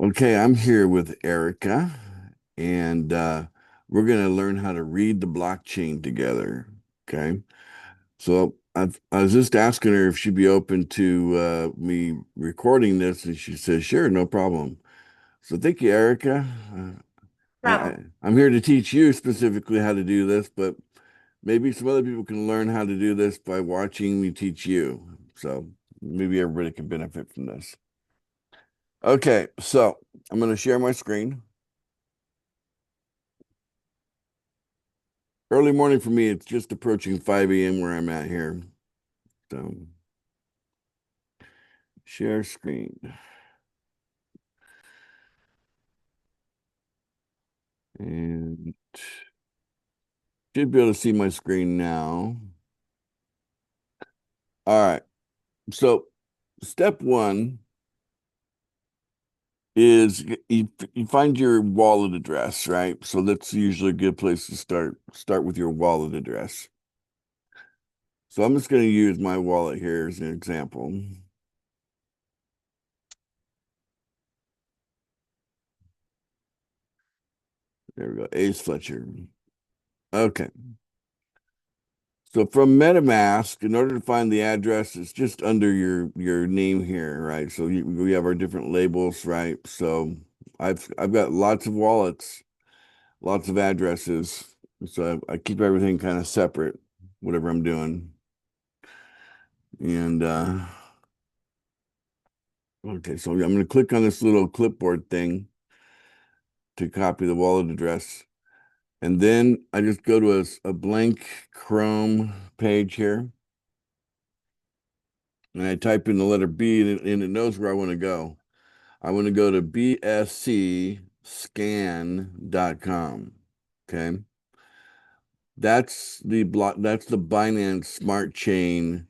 Okay, I'm here with Erica, and we're going to learn how to read the blockchain together. Okay, so I was just asking her if she'd be open to me recording this, and she says, "Sure, no problem." So thank you, Erica. I'm here to teach you specifically how to do this, but maybe some other people can learn how to do this by watching me teach you. So maybe everybody can benefit from this. Okay, so I'm going to share my screen. Early morning for me, it's just approaching 5 a.m. where I'm at here. So share screen. And should be able to see my screen now. All right. So step one is you find your wallet address, right? So that's usually a good place to start. Start with your wallet address. So I'm just going to use my wallet here as an example. There we go. Ace Fletcher. Okay. So from MetaMask, in order to find the address, it's just under your name here, right? So we have our different labels, right? So I've got lots of wallets, lots of addresses. So I keep everything kind of separate, whatever I'm doing. And okay, so I'm going to click on this little clipboard thing to copy the wallet address. And then I just go to a blank Chrome page here. And I type in the letter B and it knows where I want to go. I want to go to bscscan.com. Okay. That's the Binance Smart Chain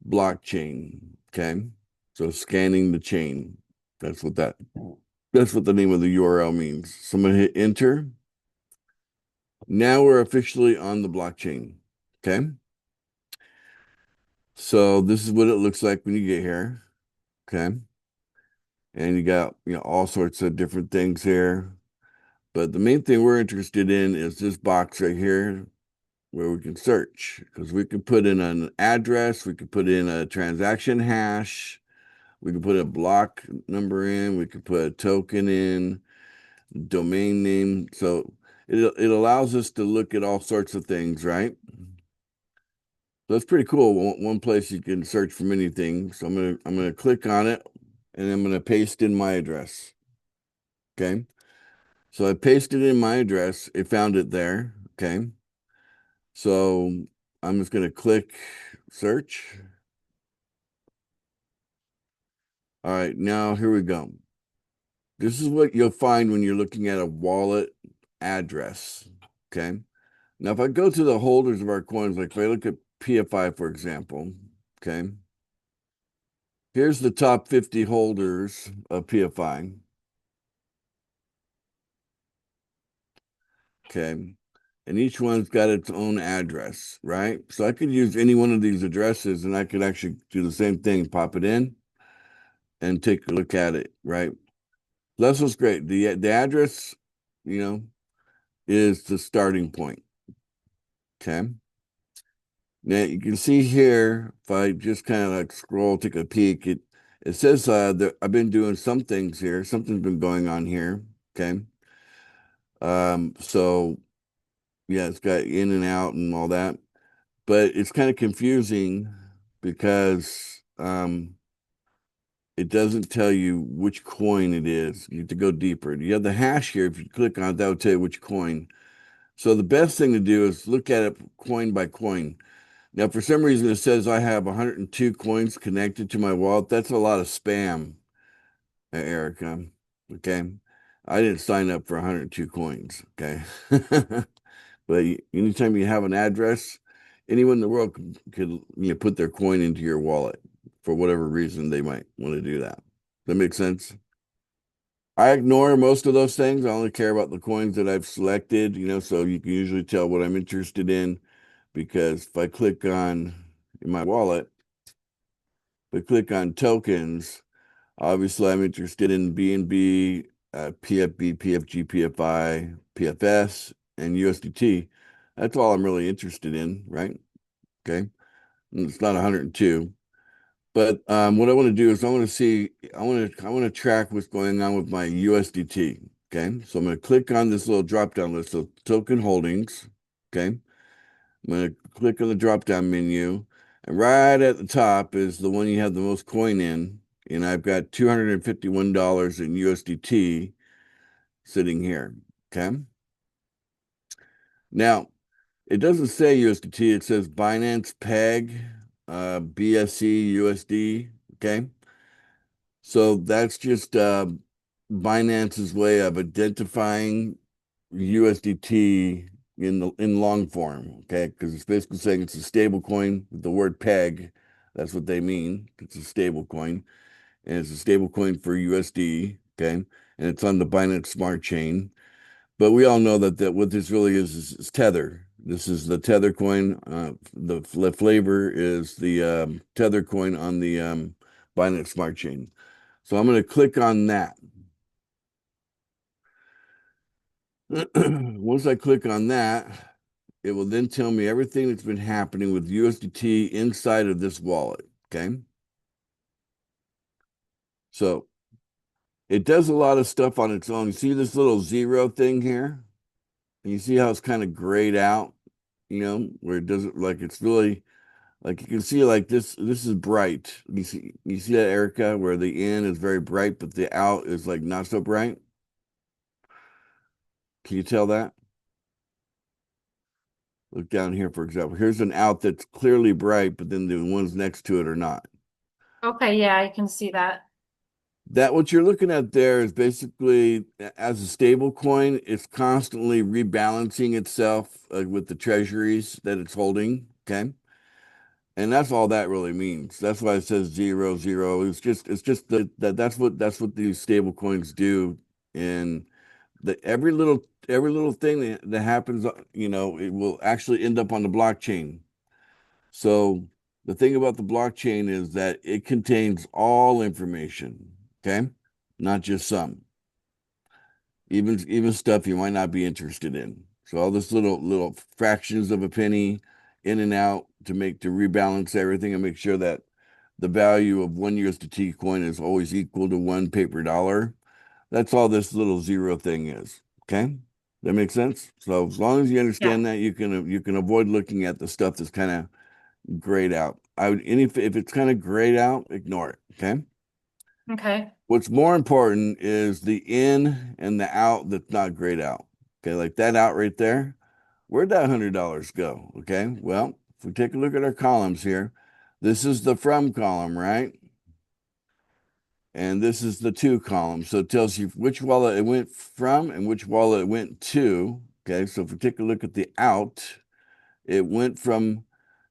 blockchain. Okay. So scanning the chain. That's what that that's what the name of the URL means. So I'm gonna hit enter. Now we're officially on the blockchain. Okay. So this is what it looks like when you get here. Okay. And you got, all sorts of different things here. But the main thing we're interested in is this box right here where we can search because we can put in an address, we can put in a transaction hash, we can put a block number in, we can put a token in, domain name. So it allows us to look at all sorts of things, right? So it's pretty cool. One place you can search for many things. So I'm gonna click on it and I'm gonna paste in my address. Okay. So I pasted in my address. It found it there. Okay. So I'm just going to click search. All right. Now here we go. This is what you'll find when you're looking at a wallet address. Okay. Now, if I go to the holders of our coins, like if I look at PFI, for example, okay, here's the top 50 holders of PFI. Okay. And each one's got its own address, right? So I could use any one of these addresses and I could actually do the same thing, pop it in and take a look at it, right? That's what's great. The address, you know, is the starting point. Okay. Now you can see here, if I just kind of like scroll, take a peek, it says that I've been doing some things here. Something's been going on here. Okay. So yeah, it's got in and out and all that. But it's kind of confusing because it doesn't tell you which coin it is. You have to go deeper. You have the hash here. If you click on it, that will tell you which coin. So the best thing to do is look at it coin by coin. Now, for some reason, it says I have 102 coins connected to my wallet. That's a lot of spam, Erica. Okay. I didn't sign up for 102 coins. Okay. But anytime you have an address, anyone in the world could put their coin into your wallet for whatever reason they might want to do that. Does that make sense? I ignore most of those things. I only care about the coins that I've selected, so you can usually tell what I'm interested in because if I click on in my wallet, if I click on tokens, Obviously, I'm interested in BNB, PFB, PFG, PFI, PFS, and USDT. That's all I'm really interested in, right? Okay. And it's not 102. But what I want to do is I want to track what's going on with my USDT. Okay. So I'm going to click on this little drop down list of token holdings. Okay. I'm going to click on the drop down menu. And right at the top is the one you have the most coin in. And I've got $251 in USDT sitting here. Okay. Now, it doesn't say USDT, it says Binance Peg, BSC USD. Okay. So that's just Binance's way of identifying USDT in long form, okay? Because it's basically saying it's a stable coin with the word peg. That's what they mean. It's a stable coin, and it's a stable coin for USD, okay? And it's on the Binance Smart Chain. But we all know that what this really is Tether. This is the Tether coin. The flavor is the Tether coin on the Binance Smart Chain. So I'm going to click on that. Once I click on that, it will then tell me everything that's been happening with USDT inside of this wallet. Okay. So it does a lot of stuff on its own. You see this little zero thing here? And you see how it's kind of grayed out, where it doesn't like it's really like you can see like this is bright. You see that, Erica, where the in is very bright, but the out is like not so bright. Can you tell that? Look down here, for example. Here's an out that's clearly bright, but then the ones next to it are not. Okay, yeah, I can see that. That what you're looking at there is basically as a stable coin, it's constantly rebalancing itself with the treasuries that it's holding. Okay. And that's all that really means. That's why it says zero, zero. It's just that's what these stable coins do. And the every little thing that happens, it will actually end up on the blockchain. So the thing about the blockchain is that it contains all information, okay? Not just some. Even stuff you might not be interested in. So all this little fractions of a penny in and out to rebalance everything and make sure that the value of one USDT coin is always equal to one paper dollar. That's all this little zero thing is. Okay? That makes sense? So as long as you Yeah. understand that, you can avoid looking at the stuff that's kind of grayed out. I would any if it's kind of grayed out, ignore it. Okay. Okay. What's more important is the in and the out that's not grayed out. Okay, like that out right there. Where'd that $100 go? Okay. Well, if we take a look at our columns here, this is the from column, right? And this is the to column. So it tells you which wallet it went from and which wallet it went to. Okay. So if we take a look at the out, it went from.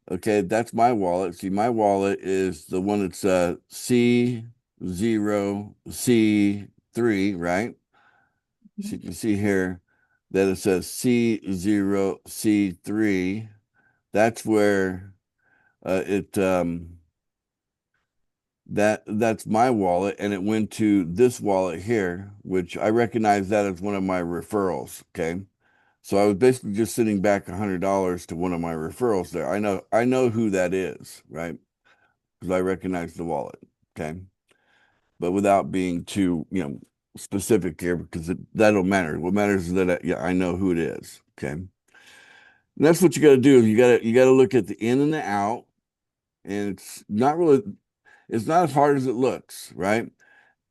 Okay, that's my wallet. See, my wallet is the one that's C0C3, right? So you can see here that it says C0C3. That's where it that's my wallet, and it went to this wallet here, which I recognize that as one of my referrals. Okay. So I was basically just sending back $100 to one of my referrals there. I know who that is, right? Because I recognize the wallet. Okay. But without being too, specific here, because that don't matter. What matters is that I know who it is. Okay. And that's what you got to do. You got to look at the in and the out, and it's not as hard as it looks, right?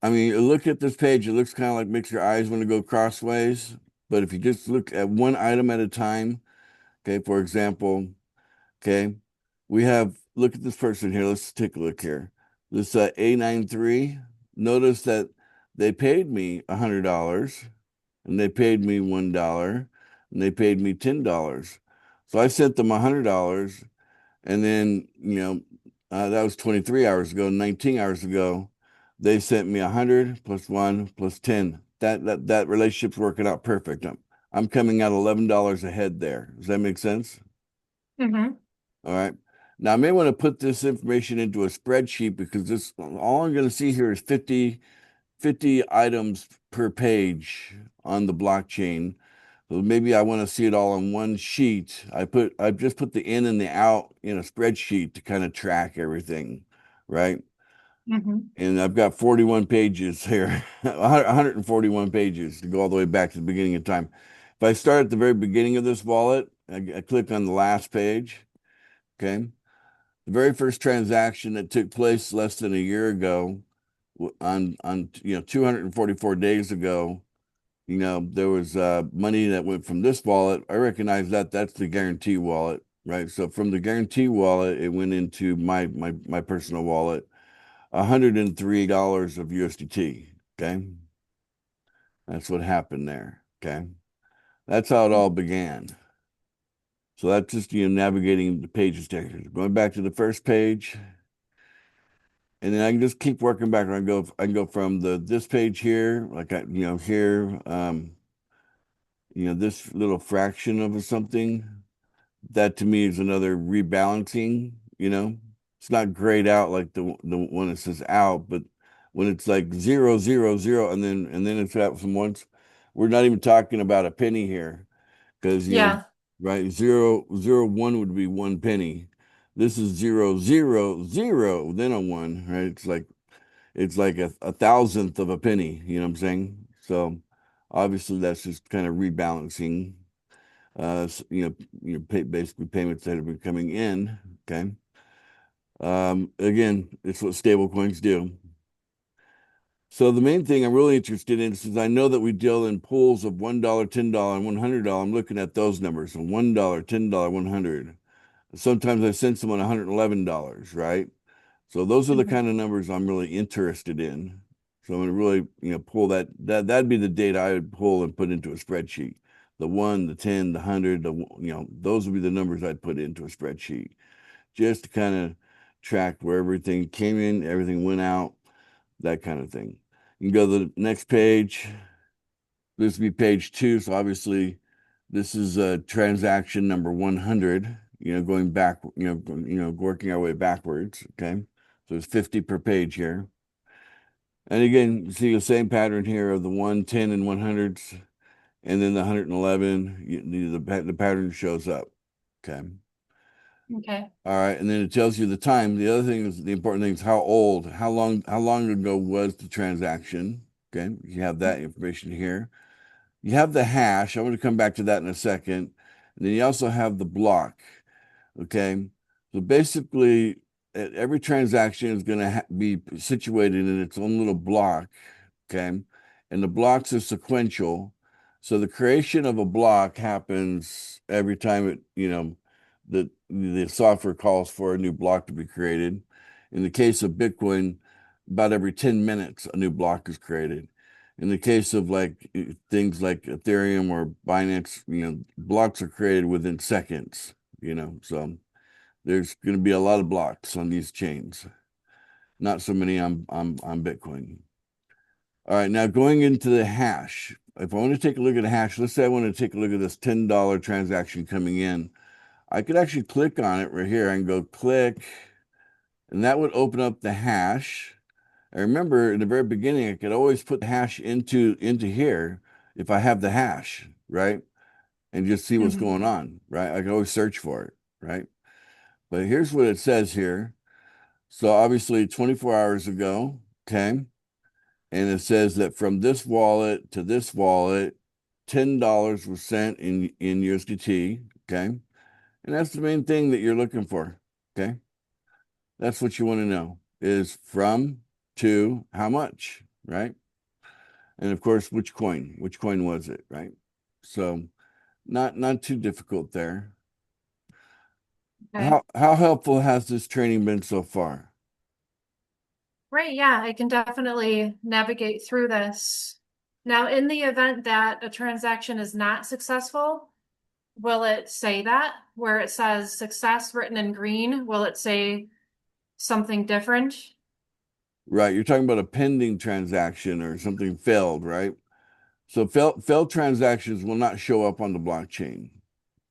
I mean, you look at this page, it looks kind of like makes your eyes want to go crossways. But if you just look at one item at a time, okay, for example, okay, look at this person here. Let's take a look here. This A93, notice that they paid me $100 and they paid me $1 and they paid me $10. So I sent them $100 and then, that was 23 hours ago, 19 hours ago, they sent me 100 plus 1 plus 10. That relationship's working out perfect. I'm coming out $11 ahead there. Does that make sense? Mm-hmm. All right. Now I may want to put this information into a spreadsheet because this all I'm going to see here is 50 items per page on the blockchain. So maybe I want to see it all on one sheet. I've just put the in and the out in a spreadsheet to kind of track everything, right? Mhm. And I've got 41 pages here, 141 pages to go all the way back to the beginning of time. If I start at the very beginning of this wallet, I click on the last page, okay? The very first transaction that took place less than a year ago, on 244 days ago, there was money that went from this wallet. I recognize that that's the guarantee wallet, right? So from the guarantee wallet, it went into my personal wallet, $103 of USDT. Okay. That's what happened there. Okay. That's how it all began. So that's just navigating the pages there. Going back to the first page, and then I can just keep working back. I can go from this page here, like here, this little fraction of something. That to me is another rebalancing. It's not grayed out like the one that says out, but when it's like 0 0 0 and then it's got some ones, we're not even talking about a penny here because Yeah, right, 0 0 1 would be 1 penny. This is 0 0 0 then a one, right? It's like a thousandth of a penny, you know what I'm saying? So obviously that's just kind of rebalancing basically payments that have been coming in. Okay. Again, it's what stable coins do. So the main thing I'm really interested in, since I know that we deal in pools of $1, $10, and $100, I'm looking at those numbers. So $1, $10, 100. Sometimes I send someone $111, right? So those are the Mhm. kind of numbers I'm really interested in. So I'm going to really, pull that'd be the data I would pull and put into a spreadsheet. The 1, the 10, the 100, those would be the numbers I'd put into a spreadsheet just to kind of track where everything came in, everything went out, that kind of thing. You can go to the next page. This would be page 2. So obviously this is transaction number 100, going back, working our way backwards. Okay. So it's 50 per page here. And again, you see the same pattern here of the 1, 10, and 100s, and then the 111, the pattern shows up. Okay. Okay. All right. And then it tells you the time. The other thing is the important thing is how long ago was the transaction. Okay. You have that information here. You have the hash. I'm going to come back to that in a second. And then you also have the block. Okay. So basically, every transaction is going to be situated in its own little block. Okay. And the blocks are sequential. So the creation of a block happens every time the software calls for a new block to be created. In the case of Bitcoin, about every 10 minutes, a new block is created. In the case of like things like Ethereum or Binance, blocks are created within seconds, so there's going to be a lot of blocks on these chains, not so many on Bitcoin. All right, now going into the hash. If I want to take a look at a hash, let's say I want to take a look at this $10 transaction coming in. I could actually click on it right here and go click, and that would open up the hash. I remember in the very beginning, I could always put the hash into here if I have the hash, right? And just see what's Mhm. going on, right? I can always search for it, right? But here's what it says here. So obviously 24 hours ago, okay? And it says that from this wallet to this wallet, $10 was sent in USDT, okay? And that's the main thing that you're looking for, okay? That's what you want to know is from to how much, right? And of course, which coin was it, right? So not too difficult there. Okay. How helpful has this training been so far? Right, yeah, I can definitely navigate through this. Now, in the event that a transaction is not successful, will it say that where it says success written in green? Will it say something different? Right, you're talking about a pending transaction or something failed, right? So failed transactions will not show up on the blockchain.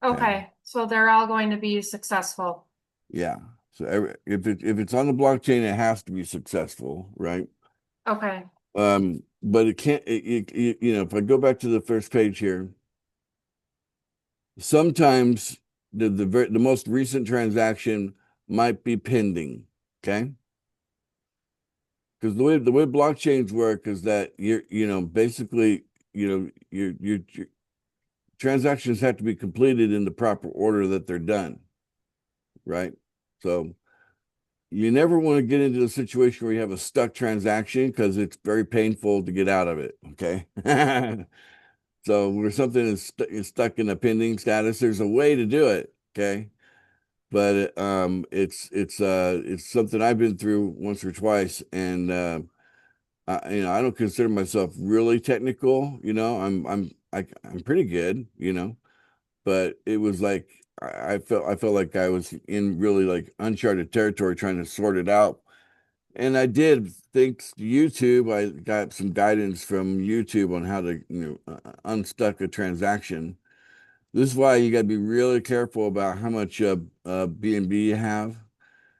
Okay. Okay, so they're all going to be successful. Yeah. So if it's on the blockchain, it has to be successful, right? Okay. But it can't, you know, if I go back to the first page here, sometimes the most recent transaction might be pending, okay? Because the way blockchains work is that you know, basically, you know, your transactions have to be completed in the proper order that they're done, right? So you never want to get into a situation where you have a stuck transaction because it's very painful to get out of it, okay? So where something is stuck in a pending status, there's a way to do it, okay? But it's something I've been through once or twice, and you know, I don't consider myself really technical, you know. I'm pretty good, you know, but it was like I felt like I was in really like uncharted territory trying to sort it out. And I did, thanks to YouTube, I got some guidance from YouTube on how to, you know, unstuck a transaction. This is why you got to be really careful about how much BNB you have,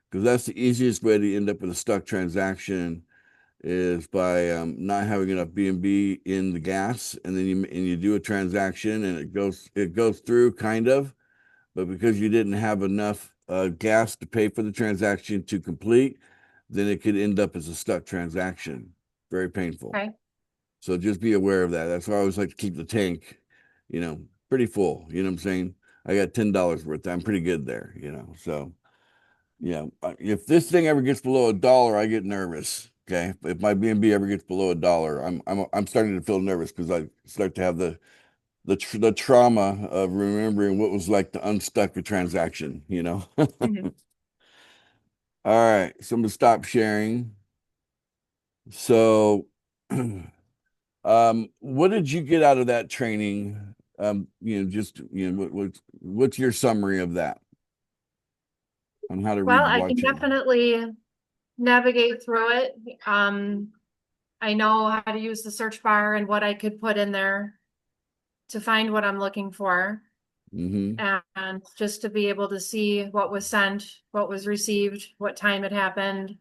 because that's the easiest way to end up with a stuck transaction is by not having enough BNB in the gas, and then you do a transaction and it goes through kind of, but because you didn't have enough gas to pay for the transaction to complete, then it could end up as a stuck transaction. Very painful. Okay. So just be aware of that. That's why I always like to keep the tank, you know, pretty full. You know what I'm saying? I got $10 worth. I'm pretty good there, you know. So yeah, if this thing ever gets below $1, I get nervous. Okay, if my BNB ever gets below $1, I'm starting to feel nervous because I start to have the trauma of remembering what was like to unstuck a transaction, you know. Mhm. All right, so I'm gonna stop sharing. So, what did you get out of that training? You know, just you know, what's your summary of that on how to read Well, the I can blockchain? definitely navigate through it. I know how to use the search bar and what I could put in there to find what I'm looking for. Mm-hmm. And just to be able to see what was sent, what was received, what time it happened,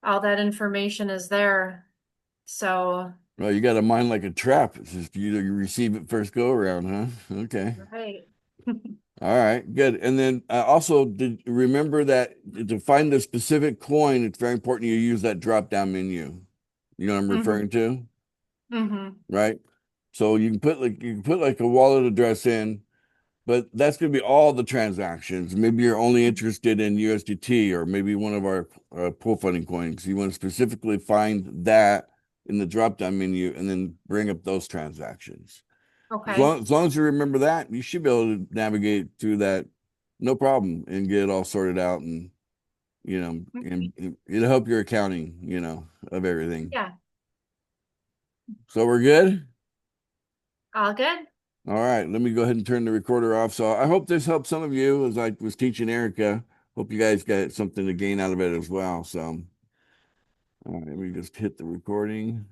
all that information is there. So, Well, you got a mind like a trap. It's just you receive it first go around, huh? Okay. right. All right, good. And then also, did remember that to find the specific coin, it's very important you use that drop down menu. You know what I'm Hmm. referring to, Hmm. right? So you can put like a wallet address in, but that's going to be all the transactions. Maybe you're only interested in USDT or maybe one of our pool funding coins. You want to specifically find that in the drop down menu and then bring up those transactions. Okay. As long as you remember that, you should be able to navigate through that no problem and get it all sorted out and you know Okay. and it'll help your accounting, you know, of everything. Yeah. So we're good. All good. All right, let me go ahead and turn the recorder off. So I hope this helped some of you as I was teaching Erica. Hope you guys got something to gain out of it as well. So all right, let me just hit the recording.